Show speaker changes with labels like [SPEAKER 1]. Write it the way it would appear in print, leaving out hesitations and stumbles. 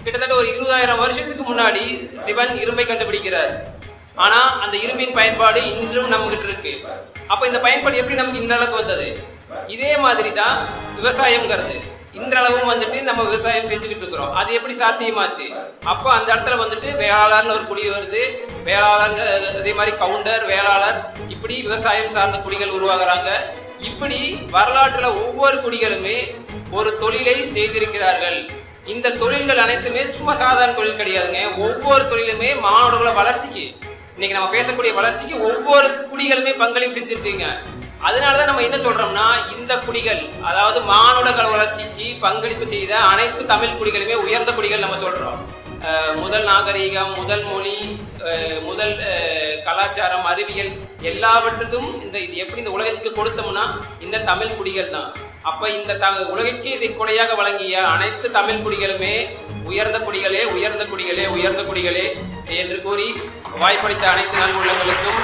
[SPEAKER 1] கிட்டத்தட்ட ஒரு 20,000 வருஷத்துக்கு முன்னாடி சிவன் இரும்பை கண்டுபிடிக்கிறார். ஆனா அந்த இரும்பின் பயன்பாடு இன்றும் நம்ம கிட்ட இருக்கு. அப்ப இந்த பயன்பாடு எப்படி நமக்கு இந்த அளவுக்கு வந்தது? இதே மாதிரி தான் விவசாயம்ங்கிறது. இன்றளவும் வந்துட்டு நம்ம விவசாயம் செஞ்சுக்கிட்டு இருக்கிறோம். அது எப்படி சாத்தியமாச்சு? அப்போ அந்த இடத்துல வந்துட்டு வேளாளர்னு ஒரு குடி வருது. வேளாளர், அதே மாதிரி கவுண்டர், வேளாளர், இப்படி விவசாயம் சார்ந்த குடிகள் உருவாகிறாங்க. இப்படி வரலாற்றுல ஒவ்வொரு குடிகளுமே ஒரு தொழிலை செய்திருக்கிறார்கள். இந்த தொழில்கள் அனைத்துமே சும்மா சாதாரண தொழில் கிடையாதுங்க. ஒவ்வொரு தொழிலுமே மாணவர்களோட வளர்ச்சிக்கு, இன்னைக்கு நம்ம பேசக்கூடிய வளர்ச்சிக்கு ஒவ்வொரு குடிகளுமே பங்களிப்பு செஞ்சிருக்கீங்க. அதனாலதான் நம்ம என்ன சொல்றோம்னா, இந்த குடிகள், அதாவது மானுட வளர்ச்சிக்கு பங்களிப்பு செய்த அனைத்து தமிழ் குடிகளுமே உயர்ந்த குடிகள் நம்ம சொல்றோம். முதல் நாகரீகம், முதல் மொழி, முதல் கலாச்சாரம், அறிவியல், எல்லாவற்றுக்கும் இது எப்படி இந்த உலகத்துக்கு கொடுத்தோம்னா இந்த தமிழ் குடிகள் தான். அப்ப இந்த உலகிற்கு இதை கொடையாக வழங்கிய அனைத்து தமிழ் குடிகளுமே உயர்ந்த குடிகளே, உயர்ந்த குடிகளே, உயர்ந்த குடிகளே என்று கூறி வாய்ப்பளித்த அனைத்து நல் உள்ளங்களுக்கும்